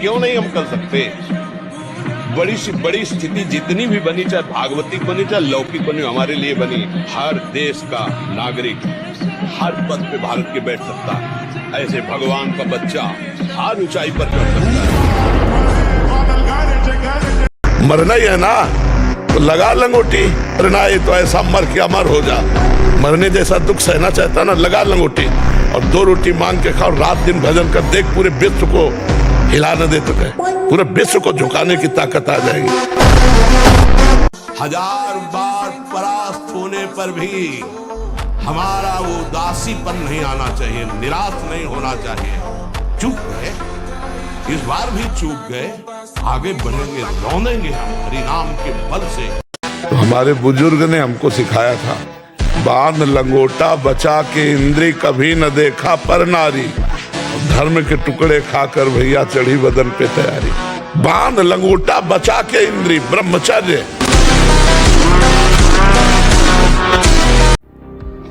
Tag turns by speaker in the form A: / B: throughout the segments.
A: क्यों नहीं हम कर सकते? बड़ी सी बड़ी स्थिति जितनी भी बनी, चाहे भागवतिक बनी चाहे लौकिक बनी, हमारे लिए बनी। हर देश का नागरिक हर पद पे भारत के बैठ सकता है। ऐसे भगवान का बच्चा हर ऊंचाई पर चढ़ सकता है। मरना ही है ना तो लगा लंगोटी, मरना है तो ऐसा मर के अमर हो जा। मरने जैसा दुख सहना चाहता ना, लगा लंगोटी और 2 रोटी मांग के खाओ, रात दिन भजन कर, देख पूरे विश्व को हिला न दे तो पूरे विश्व को झुकाने की ताकत आ जाएगी। 1000 बार परास्त होने पर भी हमारा वो उदासीपन नहीं आना चाहिए, निराश नहीं होना चाहिए। चूक गए, इस बार भी चूक गए, आगे बढ़ेंगे, रौंदेंगे हम हरिनाम के बल से। तो हमारे बुजुर्ग ने हमको सिखाया था, बांध लंगोटा बचा के इंद्री, कभी न देखा पर नारी, धर्म के टुकड़े खाकर भैया चढ़ी बदन पे तैयारी। बांध लंगोटा बचा के इंद्री, ब्रह्मचर्य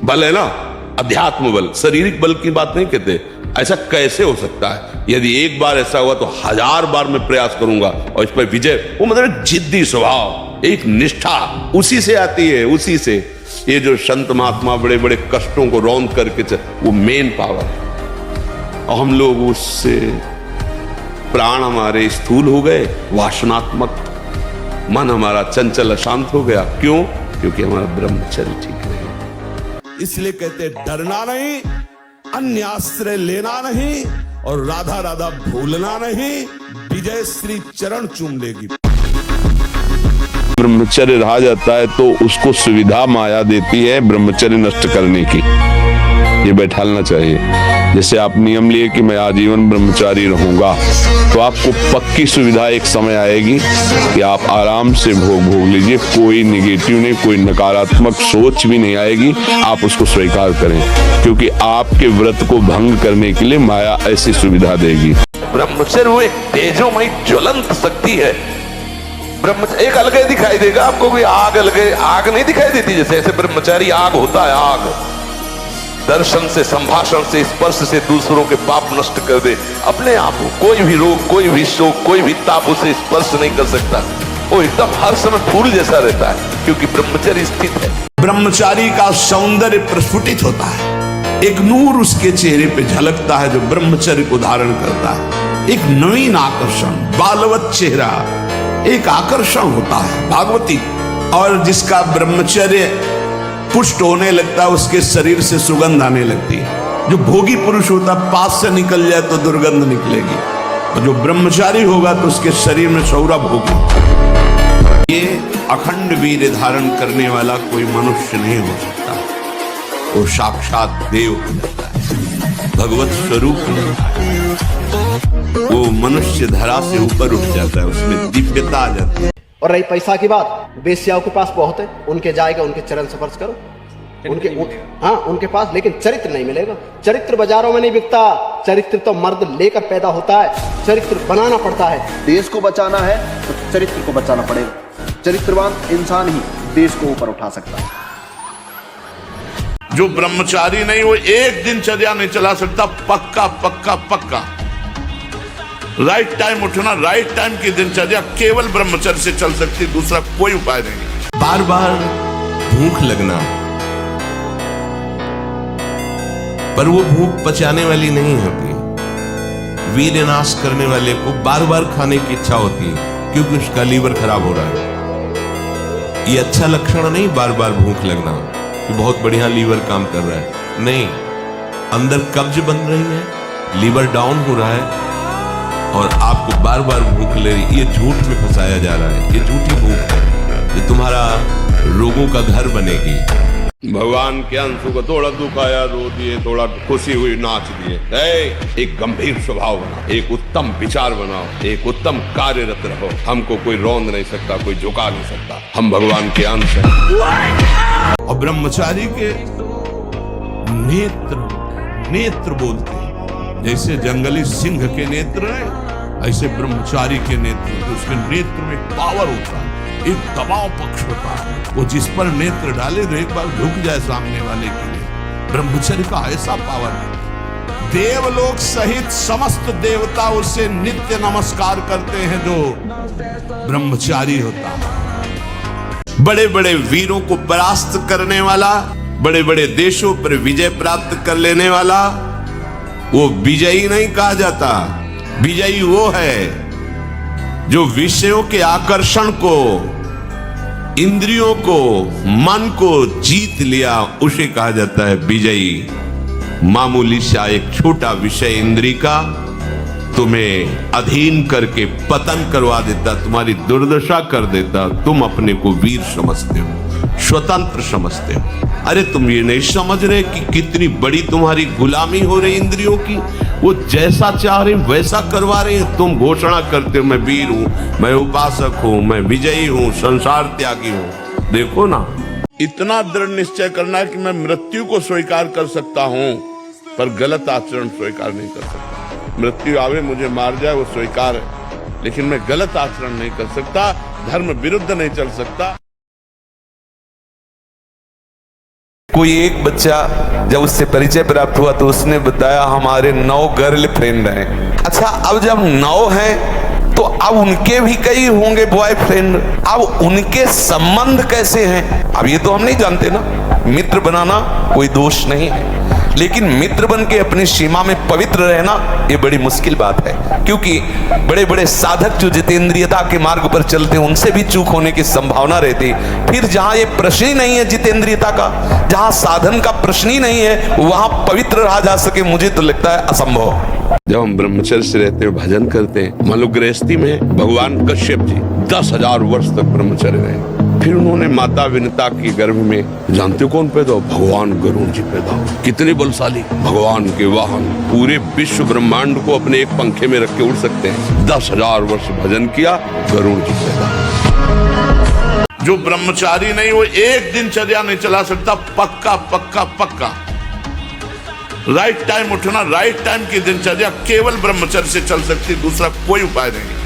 A: बल है ना, अध्यात्म बल, शारीरिक बल की बात नहीं कहते। ऐसा कैसे हो सकता है? यदि एक बार ऐसा हुआ तो 1000 बार मैं प्रयास करूंगा और इस पर विजय। वो मतलब जिद्दी स्वभाव, एक निष्ठा उसी से आती है, उसी से। ये जो संत महात्मा बड़े बड़े कष्टों को रौंद करके, वो मेन पावर है। और हम लोग उससे प्राण हमारे स्थूल हो गए, वासनात्मक, मन हमारा चंचल अशांत हो गया। क्यों? क्योंकि हमारा ब्रह्मचर्य ठीक नहीं। इसलिए कहते डरना नहीं, अन्य आश्रय लेना नहीं और राधा राधा भूलना नहीं, विजय श्री चरण चूम लेगी। ब्रह्मचर्य रहा जाता है तो उसको सुविधा माया देती है ब्रह्मचर्य नष्ट करने की। ये बैठालना चाहिए। जैसे आप नियम लिए कि मैं आजीवन ब्रह्मचारी रहूंगा, तो आपको पक्की सुविधा एक समय आएगी कि आप आराम से भोग लीजिए, कोई निगेटिव नहीं, कोई नकारात्मक सोच भी नहीं आएगी। आप उसको स्वीकार करें, क्योंकि आपके व्रत को भंग करने के लिए माया ऐसी सुविधा देगी। ब्रह्मचर्य वो एक तेजोमयी ज्वलंत शक्ति है। ब्रह्मचर्य एक अलग दिखाई देगा आपको, कोई आग अलग आग नहीं दिखाई देती। जैसे ऐसे ब्रह्मचारी आग होता है, आग दर्शन से, संभाषण से, स्पर्श से दूसरों के पाप नष्ट कर दे। अपने आप कोई भी रोग, कोई भी शोक, कोई भी ताप उसे स्पर्श नहीं कर सकता। वो एकदम हर समय फूल जैसा रहता है, क्योंकि ब्रह्मचर्य स्थित है। ब्रह्मचारी का सौंदर्य प्रस्फुटित होता है, एक नूर उसके चेहरे पे झलकता है जो ब्रह्मचर्य को धारण करता है। एक नवीन आकर्षण, बालवत चेहरा, एक आकर्षण होता है भागवती। और जिसका ब्रह्मचर्य पुष्ट होने लगता है, उसके शरीर से सुगंध आने लगती है। जो भोगी पुरुष होता है, पास से निकल जाए तो दुर्गंध निकलेगी, और जो ब्रह्मचारी होगा तो उसके शरीर में सौरभ होगी। ये अखंड वीर धारण करने वाला कोई मनुष्य नहीं हो सकता। वो साक्षात देव हो जाता है, भगवत स्वरूप हो जाता है। वो मनुष्य धरा से ऊपर उठ जाता है, उसमें दिव्यता आ जाती है।
B: और रही पैसा की बात, वेश्याओं के पास बहुत है, उनके जाएगा, उनके चरण स्पर्श करो, उनके पास, लेकिन चरित्र नहीं मिलेगा। चरित्र बाजारों में नहीं बिकता, चरित्र तो मर्द लेकर पैदा होता है, चरित्र बनाना पड़ता है।
C: देश को बचाना है तो चरित्र को बचाना पड़ेगा। चरित्रवान इंसान ही देश को ऊपर उठा सकता है।
A: जो ब्रह्मचारी नहीं, वो एक दिनचर्या नहीं चला सकता। पक्का पक्का पक्का राइट टाइम उठना, राइट टाइम की दिनचर्या केवल ब्रह्मचर्य से चल सकती, दूसरा कोई उपाय नहीं।
D: बार बार भूख लगना, पर वो भूख पचाने वाली नहीं होती। वीर्य नाश करने वाले को बार बार खाने की इच्छा होती है, क्योंकि उसका लीवर खराब हो रहा है। ये अच्छा लक्षण नहीं बार बार भूख लगना कि बहुत बढ़िया लीवर काम कर रहा है। नहीं, अंदर कब्ज बन रही है, लीवर डाउन हो रहा है और आपको बार बार भूख ले रही। ये झूठ में फंसाया जा रहा है, ये झूठी भूख है, ये तुम्हारा रोगों का घर बनेगी।
A: भगवान के अंशों को थोड़ा दुख आया रो दिए, थोड़ा खुशी हुई नाच दिए। एक गंभीर स्वभाव बनाओ, एक उत्तम विचार बनाओ, एक उत्तम कार्यरत रहो। हमको कोई रौंद नहीं सकता, कोई झुका नहीं सकता। हम भगवान के अंश हैं। और ब्रह्मचारी के नेत्र बोलते हैं, जैसे जंगली सिंह के नेत्र है, ऐसे ब्रह्मचारी के नेत्र, उसके नेत्र में पावर होता है, एक दबाव पक्ष होता है। वो जिस पर नेत्र डाले तो एक बार झुक जाए सामने वाले के लिए। ब्रह्मचर्य का ऐसा पावर है,
D: देवलोक सहित समस्त देवता उसे नित्य नमस्कार करते हैं जो ब्रह्मचारी होता है। बड़े बड़े वीरों को परास्त करने वाला, बड़े बड़े देशों पर विजय प्राप्त कर लेने वाला, वो विजयी नहीं कहा जाता। विजयी वो है जो विषयों के आकर्षण को, इंद्रियों को, मन को जीत लिया, उसे कहा जाता है विजयी। मामूली सा एक छोटा विषय इंद्री का तुम्हें अधीन करके पतन करवा देता, तुम्हारी दुर्दशा कर देता, तुम अपने को वीर समझते हो, स्वतंत्र समझते हो। अरे तुम ये नहीं समझ रहे कि कितनी बड़ी तुम्हारी गुलामी हो रही इंद्रियों की। वो जैसा चाह रहे वैसा करवा रहे हैं, तुम घोषणा करते हो मैं वीर हूं, मैं उपासक हूं, मैं विजयी हूं, संसार त्यागी हूं। देखो ना, इतना दृढ़ निश्चय करना है कि मैं मृत्यु को स्वीकार कर सकता हूं, पर गलत आचरण स्वीकार नहीं कर सकता। मृत्यु आवे मुझे मार जाए वो स्वीकार है, लेकिन मैं गलत आचरण नहीं कर सकता, धर्म विरुद्ध नहीं चल सकता।
E: कोई एक बच्चा जब उससे परिचय प्राप्त हुआ तो उसने बताया हमारे 9 गर्ल फ्रेंड हैं। अच्छा, अब जब 9 हैं तो अब उनके भी कई होंगे बॉयफ्रेंड, अब उनके संबंध कैसे हैं अब ये तो हम नहीं जानते ना। मित्र बनाना कोई दोष नहीं है, लेकिन मित्र बन के अपनी सीमा में पवित्र रहना ये बड़ी मुश्किल बात है, क्योंकि बड़े बड़े साधक जो जितेंद्रियता के मार्ग पर चलते हैं उनसे भी चूक होने की संभावना रहती है। फिर जहां ये प्रश्न ही नहीं है जितेंद्रियता का, जहां साधन का प्रश्न ही नहीं है, वहां पवित्र रहा जा सके, मुझे तो लगता है असंभव।
A: जब हम ब्रह्मचर्य से रहते हैं, भजन करते हैं, मान लो गृहस्थी में भगवान कश्यप जी 10,000 वर्ष तक ब्रह्मचर्य रहे, फिर उन्होंने माता विनता के गर्भ में जानते हो कौन पैदा हो? भगवान गरुड़ जी पैदा हो। कितने बलशाली, भगवान के वाहन, पूरे विश्व ब्रह्मांड को अपने एक पंखे में रख के उड़ सकते हैं। 10,000 वर्ष भजन किया, गरुड़ जी पैदा।
D: जो ब्रह्मचारी नहीं वो एक दिनचर्या नहीं चला सकता। पक्का पक्का पक्का राइट टाइम उठना, राइट टाइम की दिनचर्या केवल ब्रह्मचर्य से चल सकती, दूसरा कोई उपाय नहीं।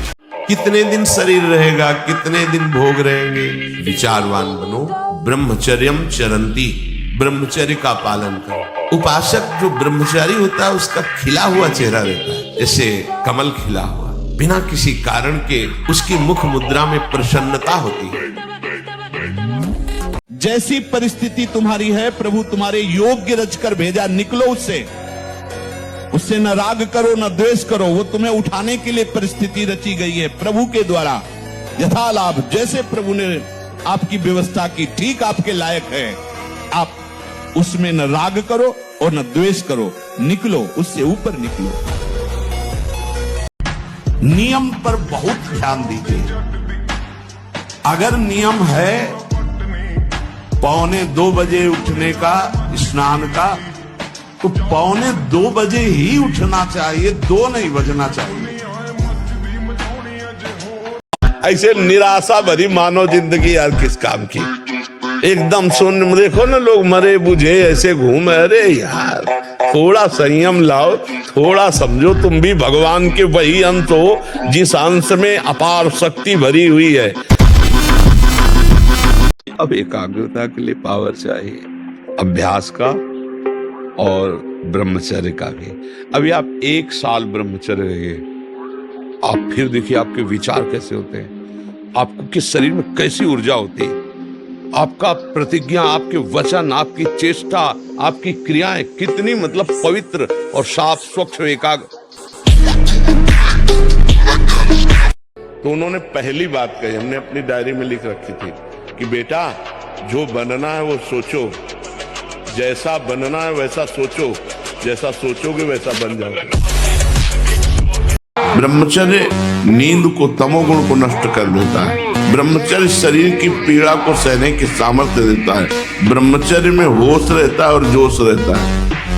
D: कितने दिन शरीर रहेगा, कितने दिन भोग रहेंगे, विचारवान बनो। ब्रह्मचर्यम चरंती, ब्रह्मचर्य का पालन करो। उपासक जो ब्रह्मचारी होता है उसका खिला हुआ चेहरा रहता है, जैसे कमल खिला हुआ, बिना किसी कारण के उसकी मुख मुद्रा में प्रसन्नता होती है।
F: जैसी परिस्थिति तुम्हारी है प्रभु तुम्हारे योग्य रचकर भेजा, निकलो उससे न राग करो न द्वेष करो। वो तुम्हें उठाने के लिए परिस्थिति रची गई है प्रभु के द्वारा। यथा लाभ, जैसे प्रभु ने आपकी व्यवस्था की ठीक आपके लायक है, आप उसमें न राग करो और न द्वेष करो, निकलो, उससे ऊपर निकलो।
D: नियम पर बहुत ध्यान दीजिए। अगर नियम है 1:45 बजे उठने का, स्नान का, तो 1:45 बजे ही उठना चाहिए, 2 नहीं बजना चाहिए।
A: ऐसे निराशा भरी मानव जिंदगी यार किस काम की, एकदम शून्य। देखो ना लोग मरे बुझे ऐसे घूम, अरे यार थोड़ा संयम लाओ, थोड़ा समझो तुम भी भगवान के वही अंश हो जिस अंश में अपार शक्ति भरी हुई है। अब एकाग्रता के लिए पावर चाहिए, अभ्यास का और ब्रह्मचर्य का भी। अभी आप 1 साल ब्रह्मचर्य रहिए, आप फिर देखिए आपके विचार कैसे होते हैं, आपको किस शरीर में कैसी ऊर्जा होती है, आपका प्रतिज्ञा, आपके वचन, आपकी चेष्टा, आपकी क्रियाएं कितनी मतलब पवित्र और साफ स्वच्छ एकाग्र। तो उन्होंने पहली बात कही, हमने अपनी डायरी में लिख रखी थी कि बेटा जो बनना है वो सोचो, जैसा बनना है वैसा सोचो, जैसा सोचोगे वैसा बन जाओगे।
D: ब्रह्मचर्य नींद को, तमोगुण को नष्ट कर देता है। ब्रह्मचर्य शरीर की पीड़ा को सहने की सामर्थ्य देता है। ब्रह्मचर्य में होश रहता है और जोश रहता है,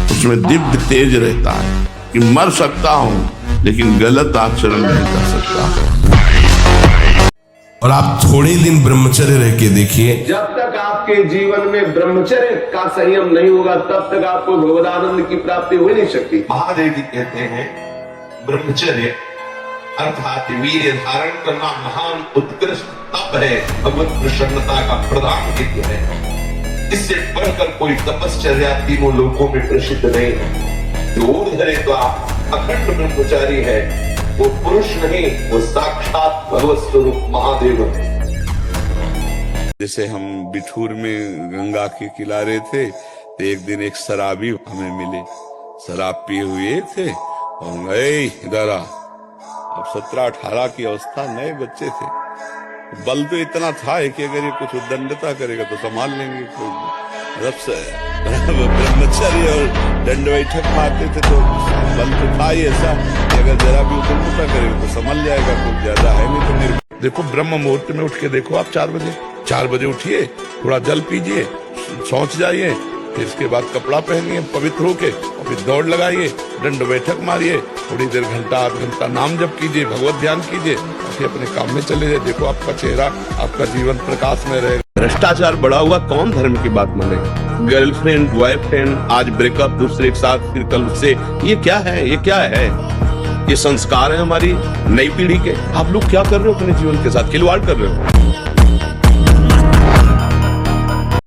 D: उसमें दिव्य तेज रहता है कि मर सकता हूं लेकिन गलत आचरण नहीं कर सकता। और आप थोड़े दिन ब्रह्मचर्य रह के देखिए,
G: जब तक आपके जीवन में ब्रह्मचर्य का संयम नहीं होगा तब तक आपको भगवदानंद की प्राप्ति हो नहीं सकती।
D: महादेव जी कहते हैं ब्रह्मचर्य अर्थात वीर्य धारण करना महान उत्कृष्ट तप है, भगवत प्रसन्नता का प्रधान विधि है। इससे बढ़कर कोई तपश्चर्या तीनों लोकों में प्रसिद्ध नहीं है।
A: दूर धरे तो आप अखंड ब्रह्मचारी है। वो पुरुष नहीं, वो साक्षात भगवत स्वरूप महादेव है।
H: जैसे हम बिठूर में गंगा के किनारे थे तो एक दिन एक शराबी हमें मिले, शराब पिए हुए थे और गए इधर आ। अब 17-18 की अवस्था, नए बच्चे थे। बल तो इतना था कि अगर ये कुछ उद्दंडता करेगा तो संभाल लेंगे। ब्रह्मचर्य और दंड बैठक मारते थे तो बल तो था ही ऐसा कि अगर जरा भी उद्दंडता करेगा तो संभल जाएगा, कुछ ज्यादा है नहीं। तो देखो ब्रह्म मुहूर्त में उठ के देखो आप 4 बजे उठिए, थोड़ा जल पीजिए, सोच जाइए, फिर इसके बाद कपड़ा पहनिए पवित्र होके और फिर दौड़ लगाइए, दंड बैठक मारिए, थोड़ी देर घंटा आध घंटा नाम जप कीजिए, भगवत ध्यान कीजिए, फिर अपने काम में चले जाइए। देखो आपका चेहरा, आपका जीवन प्रकाश में रहेगा।
A: भ्रष्टाचार बढ़ा हुआ कौन धर्म की बात मानेगा? गर्लफ्रेंड बॉयफ्रेंड, आज ब्रेकअप, दूसरे के साथ फिर कल उससे, ये क्या है? ये क्या है? ये संस्कार है हमारी नई पीढ़ी के। आप लोग क्या कर रहे हो अपने जीवन के साथ? खिलवाड़ कर रहे हो।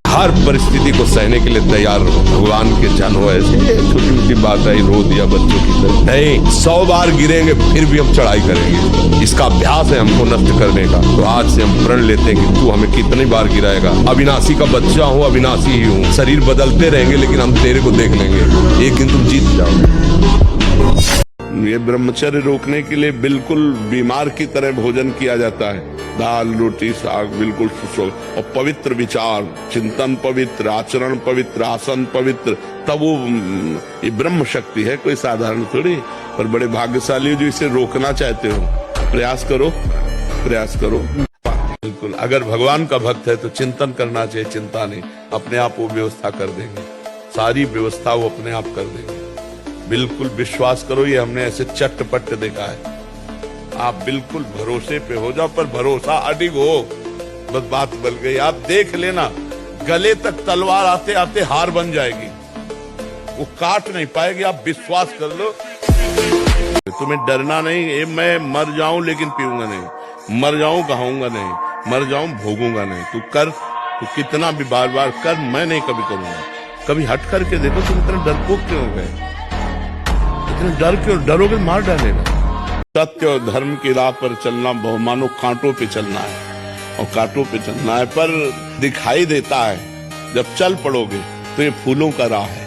A: हर परिस्थिति को सहने के लिए तैयार रहो। भगवान के जन हो, ऐसे छोटी मोटी बात है, रो दिया बच्चों की तरह नहीं। 100 बार गिरेंगे फिर भी हम चढ़ाई करेंगे। इसका अभ्यास है हमको नष्ट करने का। तो आज से हम प्रण लेते हैं कि तू हमें कितनी बार गिराएगा। अविनाशी का बच्चा हूँ, अविनाशी ही हूँ। शरीर बदलते रहेंगे लेकिन हम तेरे को देख लेंगे। एक दिन तुम जीत जाओगे।
H: ये ब्रह्मचर्य रोकने के लिए बिल्कुल बीमार की तरह भोजन किया जाता है। दाल रोटी साग बिल्कुल सुसो और पवित्र विचार, चिंतन पवित्र, आचरण पवित्र, आसन पवित्र, तब वो ये ब्रह्म शक्ति है, कोई साधारण थोड़ी। पर बड़े भाग्यशाली जो इसे रोकना चाहते हो, प्रयास करो, प्रयास करो। बिल्कुल अगर भगवान का भक्त है तो चिंतन करना चाहिए, चिंता नहीं। अपने आप वो व्यवस्था कर देंगे, सारी व्यवस्था वो अपने आप कर देंगे। बिल्कुल विश्वास करो, ये हमने ऐसे चट्टपट देखा है। आप बिल्कुल भरोसे पे हो जाओ, पर भरोसा अडिग हो, बस बात बन गई। आप देख लेना, गले तक तलवार आते आते हार बन जाएगी, वो काट नहीं पाएगी। आप विश्वास कर लो, तुम्हें डरना नहीं। ये मैं मर जाऊं लेकिन पीऊंगा नहीं, मर जाऊं खाऊंगा नहीं, मर जाऊं भोगूंगा नहीं। तू कर, तू कितना भी बार बार कर, मैं नहीं कभी करूंगा। कभी हट करके देखो, तुम इतना डरपोक क्यों हो गए? इतना डर क्यों? डरोगे मार डालेगा। सत्य और धर्म की राह पर चलना मानो कांटों पे चलना है, और कांटों पे चलना है, पर दिखाई देता है। जब चल पड़ोगे तो ये फूलों का राह है।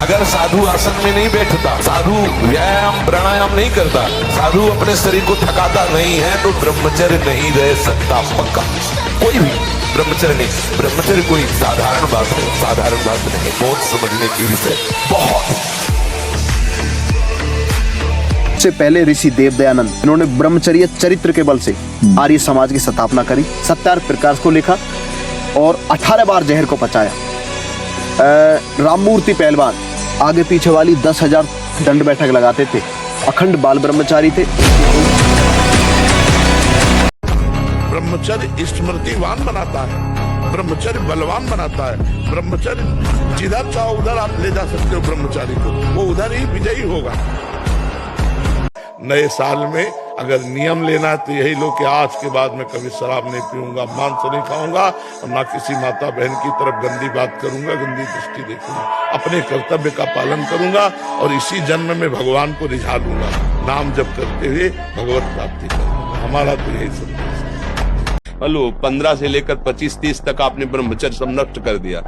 E: अगर साधु आसन में नहीं बैठता, साधु व्यायाम प्राणायाम नहीं करता, साधु अपने शरीर को थकाता नहीं है, तो ब्रह्मचर्य नहीं रह सकता। पक्का कोई भी ब्रह्मचर्य नहीं। ब्रह्मचर्य कोई साधारण बात है, साधारण बात नहीं, बहुत समझने की विषय, बहुत।
C: से पहले ऋषि देव दयानंद, इन्होंने ब्रह्मचर्य चरित्र के बल से आर्य समाज की स्थापना करी, 70 प्रकाश को लिखा और 18 बार जहर को पचाया। राममूर्ति पहलवान आगे पीछे वाली 10,000 दंड बैठक लगाते थे, अखंड बाल ब्रह्मचारी थे।
H: ब्रह्मचर्य स्मृतिवान बनाता है, ब्रह्मचर्य बलवान बनाता है। ब्रह्मचर्य जिधर चाहो उधर आप ले जा सकते हो ब्रह्मचारी को, वो उधर ही विजयी होगा। नए साल में अगर नियम लेना है तो यही लो कि आज के बाद मैं कभी शराब नहीं पीऊंगा, मांस नहीं खाऊंगा, और ना किसी माता बहन की तरफ गंदी बात करूंगा, गंदी दृष्टि देखूंगा। अपने कर्तव्य का पालन करूंगा और इसी जन्म में भगवान को रिझा लूंगा। नाम जप करते हुए भगवत प्राप्ति करूंगा। हमारा तो यही संदेश है।
A: हेलो, 15 से लेकर 25-30 तक आपने ब्रह्मचर्य सब नष्ट कर दिया।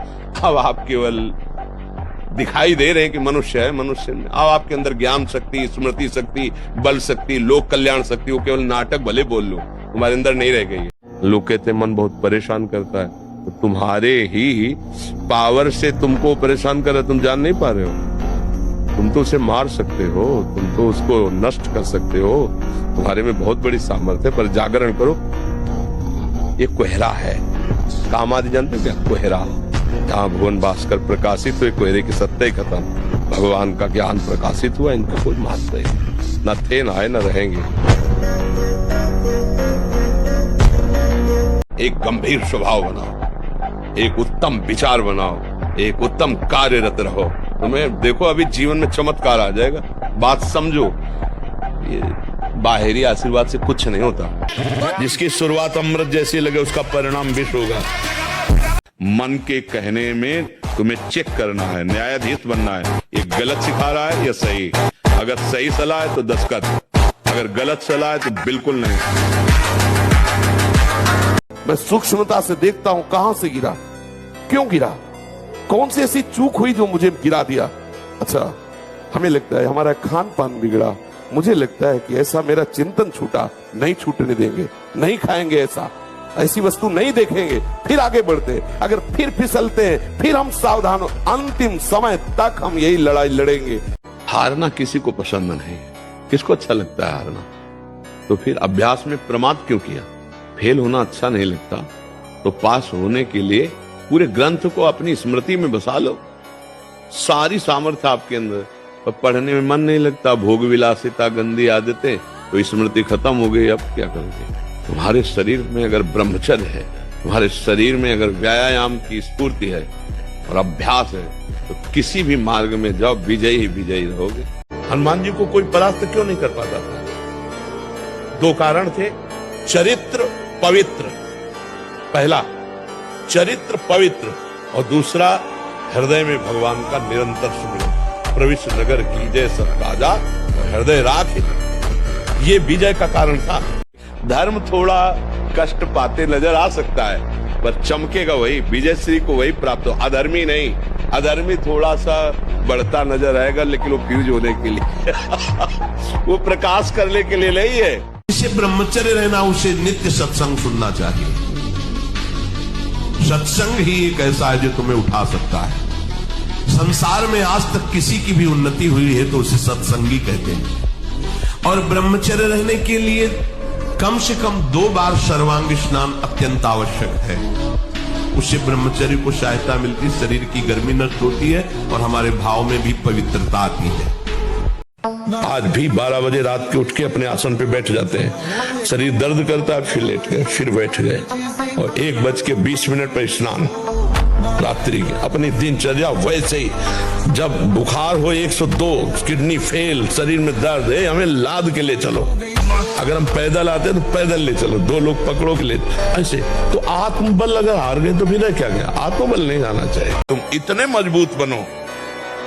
A: अब आप केवल दिखाई दे रहे हैं कि मनुष्य है, मनुष्य में अब आपके अंदर ज्ञान शक्ति, स्मृति शक्ति, बल शक्ति, लोक कल्याण शक्ति, वो केवल नाटक भले बोल लो, तुम्हारे अंदर नहीं रह गई। लोग कहते हैं मन बहुत परेशान करता है, तो तुम्हारे ही पावर से तुमको परेशान कर रहा है, तुम जान नहीं पा रहे हो। तुम तो उसे मार सकते हो, तुम तो उसको नष्ट कर सकते हो, तुम्हारे में बहुत बड़ी सामर्थ्य है। पर जागरण करो। ये कोहरा है, काम आदि जानते हो क्या? कोहरा, जहाँ भुवन भास्कर प्रकाशित हुए, कोहरे की सत्ता ही खत्म, भगवान का ज्ञान प्रकाशित हुआ। इनका कोई महत्व नहीं, न थे, न आए, न रहेंगे। एक गंभीर स्वभाव बनाओ, एक उत्तम विचार बनाओ, एक उत्तम कार्यरत रहो। तुम्हें देखो अभी जीवन में चमत्कार आ जाएगा। बात समझो, ये बाहरी आशीर्वाद से कुछ नहीं होता।
H: जिसकी शुरुआत अमृत जैसी लगे उसका परिणाम विष होगा। मन के कहने में तुम्हें चेक करना है, न्यायाधीश बनना है, ये गलत सिखा रहा है या सही। अगर सही सलाह है तो दस्तखत, अगर गलत सलाह है तो बिल्कुल नहीं।
D: मैं सूक्ष्मता से देखता हूं कहां से गिरा, क्यों गिरा, कौन सी ऐसी चूक हुई जो मुझे गिरा दिया। अच्छा, हमें लगता है हमारा खान पान बिगड़ा, मुझे लगता है कि ऐसा मेरा चिंतन छूटा, नहीं छूटने देंगे, नहीं खाएंगे ऐसा, ऐसी वस्तु नहीं देखेंगे, फिर आगे बढ़ते। अगर फिर फिसलते हैं, फिर हम सावधान हो, अंतिम समय तक हम यही लड़ाई लड़ेंगे।
H: हारना किसी को पसंद नहीं, किसको अच्छा लगता है हारना? तो फिर अभ्यास में प्रमाद क्यों किया? फेल होना अच्छा नहीं लगता तो पास होने के लिए पूरे ग्रंथ को अपनी स्मृति में बसा लो। सारी सामर्थ्य आपके अंदर, पर पढ़ने में मन नहीं लगता, भोग विलासिता, गंदी आदतें, तो स्मृति खत्म हो गई। अब क्या करोगे? तुम्हारे शरीर में अगर ब्रह्मचर्य है, तुम्हारे शरीर में अगर व्यायाम की स्फूर्ति है और अभ्यास है, तो किसी भी मार्ग में जाओ, विजयी ही विजयी रहोगे।
F: हनुमान जी को कोई परास्त क्यों नहीं कर पाता था? दो कारण थे, चरित्र पवित्र। पहला, चरित्र पवित्र, और दूसरा, हृदय में भगवान का निरंतर सुमिरन। प्रविश नगर की जय सब राजा, हृदय राख, ये विजय का कारण था।
H: धर्म थोड़ा कष्ट पाते नजर आ सकता है, पर चमकेगा वही, विजय श्री को वही प्राप्त हो, अधर्मी नहीं। अधर्मी थोड़ा सा बढ़ता नजर आएगा, लेकिन वो फ्यूज होने के लिए वो प्रकाश करने के लिए नहीं है।
D: इसे ब्रह्मचर्य रहना, उसे नित्य सत्संग सुनना चाहिए। सत्संग ही एक ऐसा है जो तुम्हें उठा सकता है। संसार में आज तक किसी की भी उन्नति हुई है तो उसे सत्संगी कहते हैं। और ब्रह्मचर्य रहने के लिए कम से कम 2 बार सर्वांग स्नान अत्यंत आवश्यक है। उससे ब्रह्मचर्य को सहायता मिलती, शरीर की गर्मी नष्ट होती है और हमारे भाव में भी पवित्रता आती है।
H: आज भी 12 बजे रात के उठ के अपने आसन पे बैठ जाते हैं, शरीर दर्द करता है, फिर लेट गए, फिर बैठ गए, और 1:20 पर स्नान रात्रि की। अपनी दिनचर्या वैसे ही, जब बुखार हो 102, किडनी फेल, शरीर में दर्द है, हमें लाद के ले चलो। अगर हम पैदल आते हैं तो पैदल ले चलो, 2 लोग पकड़ो के ले, ऐसे। तो आत्मबल अगर हार गए तो फिर क्या गया? आत्मबल नहीं आना चाहिए। तुम इतने मजबूत बनो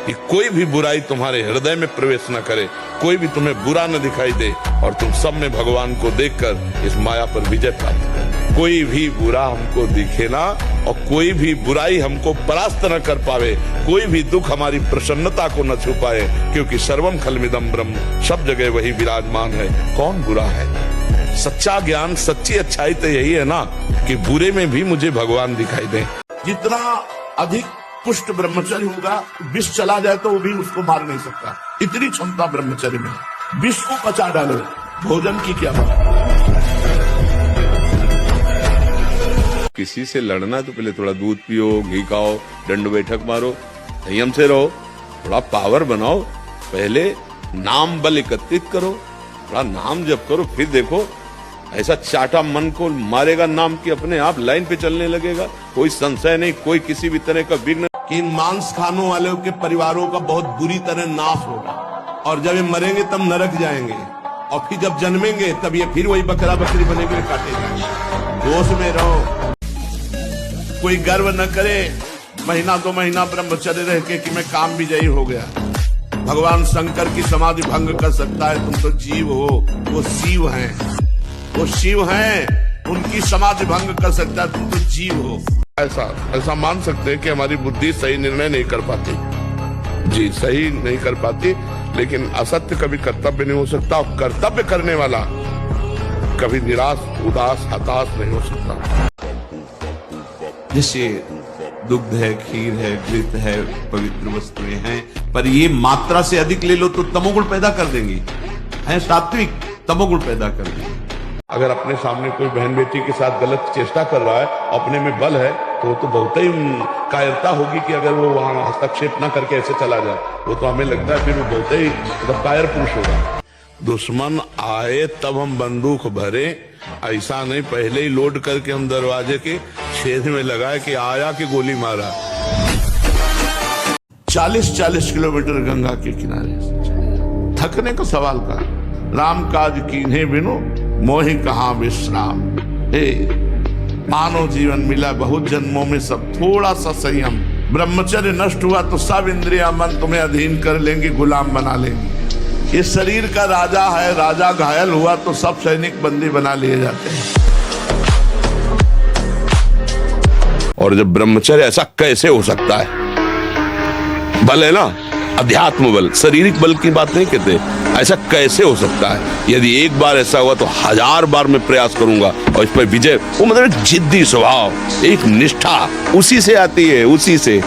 H: कि कोई भी बुराई तुम्हारे हृदय में प्रवेश न करे, कोई भी तुम्हें बुरा न दिखाई दे, और तुम सब में भगवान को देखकर इस माया पर विजय प्राप्त करो। कोई भी बुरा हमको दिखे ना, और कोई भी बुराई हमको परास्त न कर पावे, कोई भी दुख हमारी प्रसन्नता को न छुपाए, क्योंकि सर्वम खलमिदम ब्रह्म, सब जगह वही विराजमान है। कौन बुरा है? सच्चा ज्ञान, सच्ची अच्छाई तो यही है ना कि बुरे में भी मुझे भगवान दिखाई दे।
F: जितना अधिक पुष्ट ब्रह्मचर्य होगा, विष चला जाए तो वो भी उसको मार नहीं सकता, इतनी क्षमता ब्रह्मचर्य में। विष को पचा डालो, भोजन की क्या बात।
H: किसी से लड़ना तो पहले थोड़ा दूध पियो, घी खाओ, दंड बैठक मारो, संयम से रहो, थोड़ा पावर बनाओ, पहले नाम बल एकत्रित करो, थोड़ा नाम जप करो, फिर देखो ऐसा चाटा मन को मारेगा नाम की अपने आप लाइन पे चलने लगेगा। कोई संशय नहीं, कोई किसी भी तरह का विघ्न।
F: कि इन मांस खानों वालों के परिवारों का बहुत बुरी तरह नाश होगा, और जब ये मरेंगे तब नरक जाएंगे, और फिर जब जन्मेंगे तब ये फिर वही बकरा बकरी बनेंगे, काटे जाएंगे। होश में रहो, कोई गर्व न करे महीना 2 महीना ब्रह्मचर्य रह के कि मैं काम विजयी हो गया। भगवान शंकर की समाधि भंग कर सकता है, तुम तो जीव हो, वो शिव हैं, वो शिव हैं, उनकी समाधि भंग कर सकता है, तुम तो जीव हो।
H: ऐसा मान सकते हैं कि हमारी बुद्धि सही निर्णय नहीं कर पाती, जी सही नहीं कर पाती, लेकिन असत्य कभी कर्तव्य नहीं हो सकता, और कर्तव्य करने वाला कभी निराश, उदास, हताश नहीं हो सकता।
D: जैसे दुग्ध है, खीर है, घृत है, पवित्र वस्तुएं हैं, पर ये मात्रा से अधिक ले लो तो तमोगुण पैदा कर देंगी। है सात्विक, तमोगुण पैदा कर देंगी।
H: अगर अपने सामने कोई बहन बेटी के साथ गलत चेष्टा कर रहा है, अपने में बल है, तो बहुत ही कायरता होगी कि अगर वो वहां हस्तक्षेप ना करके ऐसे चला जाए, वो तो हमें लगता है फिर वो बहुत ही कायर पुरुष होगा। दुश्मन आए तब हम बंदूक भरे, ऐसा नहीं पहले ही लोड करके हम दरवाजे के छेद में लगाए कि आया कि गोली मारा।
F: 40-40 किलोमीटर गंगा के किनारे, थकने का सवाल का। राम काज कीन्हे बिनु मोहि कहां विश्राम। हे मानव जीवन मिला बहुत जन्मों में, सब थोड़ा सा संयम। ब्रह्मचर्य नष्ट हुआ तो सब इंद्रिया मन तुम्हें अधीन कर लेंगे, गुलाम बना लेंगे। ये शरीर का राजा है, राजा घायल हुआ तो सब सैनिक बंदी बना लिए जाते हैं।
A: और जब ब्रह्मचर्य, ऐसा कैसे हो सकता है? बल है ना, अध्यात्म बल, शारीरिक बल की बात नहीं कहते। ऐसा कैसे हो सकता है? यदि एक बार ऐसा हुआ तो 1000 बार मैं प्रयास करूंगा और इस पर विजय। वो मतलब जिद्दी स्वभाव, एक निष्ठा उसी से आती है, उसी से।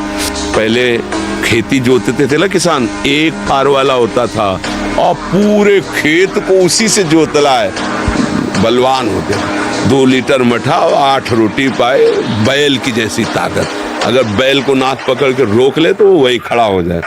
A: पहले खेती जोतते थे ना किसान, एक पार वाला होता था और पूरे खेत को उसी से जोतला है, बलवान होते। 2 लीटर मठा और 8 रोटी पाए, बैल की जैसी ताकत। अगर बैल को नाक पकड़ के रोक ले तो वो वही खड़ा हो जाए।